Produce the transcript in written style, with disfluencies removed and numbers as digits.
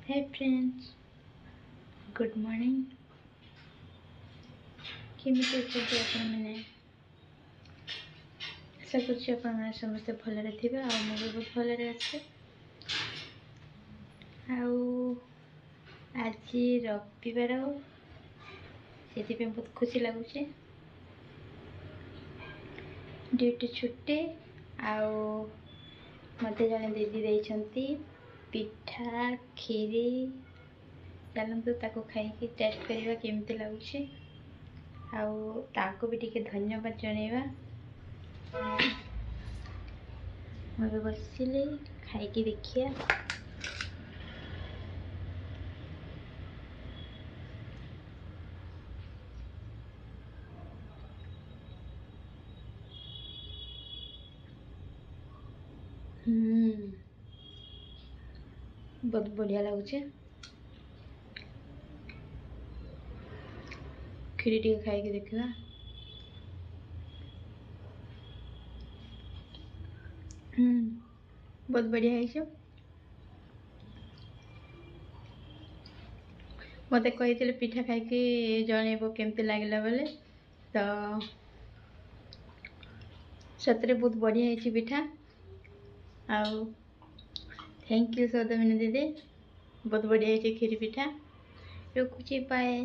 Hey friends, good morning. କେମିତି ଅଛନ୍ତି ଆପଣମାନେ? ଆଶା କରୁଛି ଆପଣମାନେ ସମସ୍ତେ ଭଲରେ ଥିବେ ଆଉ ମୁଁ ବି ବହୁତ ଭଲରେ ଅଛି। ଆଉ ଆଜି ରବିବାର ସେଥିପାଇଁ ବହୁତ ଖୁସି ଲାଗୁଛି। ଡ୍ୟୁଟି ଛୁଟି ଆଉ ମୋତେ ଜଣେ ଦିଦି ଦେଇଛନ୍ତି ପିଠା କ୍ଷୀରି। ଚାଲନ୍ତୁ ତାକୁ ଖାଇକି ଟେଷ୍ଟ କରିବା କେମିତି ଲାଗୁଛି ଆଉ ତାକୁ ବି ଟିକେ ଧନ୍ୟବାଦ ଜଣାଇବା। ମୁଁ ଏବେ ବସିଲି ଖାଇକି ଦେଖିବା। बहुत बढ़िया लगुचे। खीरी टी खाई के देखा। बहुत बढ़िया है। मत कही पिठा खाई जनइब केमती लगे बोले तो सतरे बहुत बढ़िया है पिठा। आउ थैंक यू सौदामिनी दीदी, बहुत बढ़िया है खीरी पिठा। रखुची, बाय।